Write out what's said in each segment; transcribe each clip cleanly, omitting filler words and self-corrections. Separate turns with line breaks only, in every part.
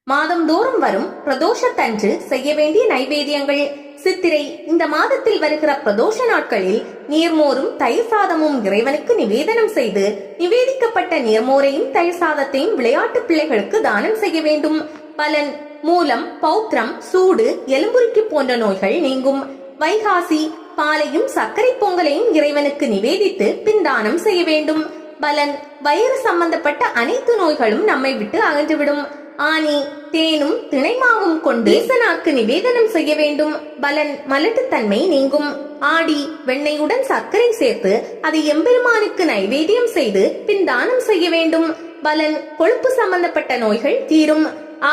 மாதந்தோறும் வரும் பிரதோஷத்தன்று செய்ய வேண்டிய நைவேத்தியங்கள். சித்திரை இந்த மாதத்தில் வருகிற பிரதோஷ நாட்களில் நீர்மோரும் தயிர் சாதமும் இறைவனுக்கு நிவேதனம் செய்து நிவேதிக்கப்பட்ட நீர்மோரையும் தயிர் சாதத்தையும் விளையாட்டு பிள்ளைகளுக்கு தானம் செய்ய வேண்டும். பலன்: மூலம், பௌத்திரம், சூடு, எலும்புருக்கி போன்ற நோய்கள் நீங்கும். வைகாசி பாலையும் சர்க்கரை பொங்கலையும் இறைவனுக்கு நிவேதித்து பின் தானம் செய்ய வேண்டும். பலன்: வயிறு சம்பந்தப்பட்ட அனைத்து நோய்களும் நம்மை விட்டு அகன்றுவிடும். ஆனி தேனும் திணைமாவும் கொண்டு ஈசனாக்கு நிவேதனம் செய்ய வேண்டும். பலன்: மலட்டுத்தன்மை நீங்கும். ஆடி வெண்ணெயுடன் சர்க்கரை சேர்த்து அதை எம்பெருமானுக்கு நைவேத்தியம் செய்து பின் தானம் செய்ய வேண்டும். பலன்: கொழுப்பு சம்பந்தப்பட்ட நோய்கள் தீரும்.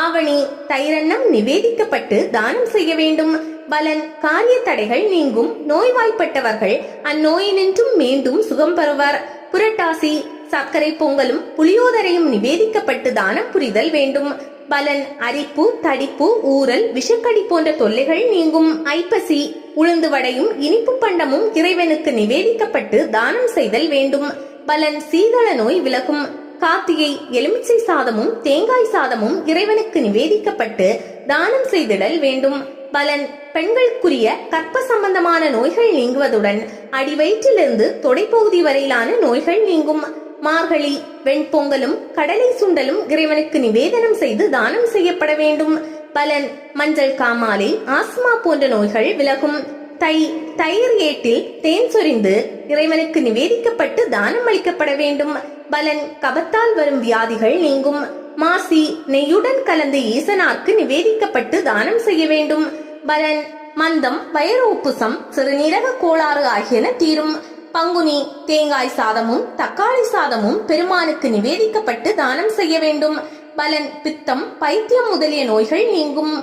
ஆவணி தைரன்னம் நிவேதிக்கப்பட்டு தானம் செய்ய வேண்டும். பலன்: காரிய தடைகள் நீங்கும். நோய்வாய்ப்பட்டவர்கள் அந்நோயினின்றும் மீண்டும் சுகம் பெறுவர். புரட்டாசி சர்க்கரை பொங்கலும் புளியோதரையும் நிவேதிக்கப்பட்டு தானம் புரிதல் வேண்டும். பலன்: அரிப்பு, தடிப்பு, ஊறல், விஷக்கடி போன்ற தொல்லைகள் நீங்கும். ஐப்பசி உளுந்து வடையும் இனிப்பு பண்டமும் இறைவனுக்கு நிவேதிக்கப்பட்டு தானம் செய்தல் வேண்டும். பலன்: சீதள நோய் விலகும். கார்த்திகை எலுமிச்சை சாதமும் தேங்காய் சாதமும் இறைவனுக்கு நிவேதிக்கப்பட்டு தானம் செய்திடல் வேண்டும். பலன்: பெண்களுக்குரிய கற்ப சம்பந்தமான நோய்கள் நீங்குவதுடன் அடிவயிற்றிலிருந்து தொடைப்பகுதி வரையிலான நோய்கள் நீங்கும். மார்கழி வெண்பொங்கலும் கடலை சுண்டலும் இறைவனுக்கு நிவேதனம் செய்து தானம் செய்யப்பட வேண்டும். பலன்: மஞ்சள் காமாலை, ஆஸ்மா போன்ற நோய்கள் விலகும். தயிர் ஏட்டில் தேன் சொரிந்து இறைவனுக்கு நிவேதிக்கப்பட்டு தானம் அளிக்கப்பட வேண்டும். பலன்: கபத்தால் வரும் வியாதிகள் நீங்கும். மாசி நெய்யுடன் கலந்து ஈசனாக்கு நிவேதிக்கப்பட்டு தானம் செய்ய வேண்டும். பலன்: மந்தம், வயிறு உப்புசம், சிறுநீரக கோளாறு ஆகியன தீரும். பங்குனி தேங்காய் சாதமும் தக்காளி சாதமும் பெருமானுக்கு நிவேதிக்கப்பட்டு தானம் செய்ய வேண்டும். பலன்: பித்தம், பைத்தியம் முதலிய நோய்கள் நீங்கும்.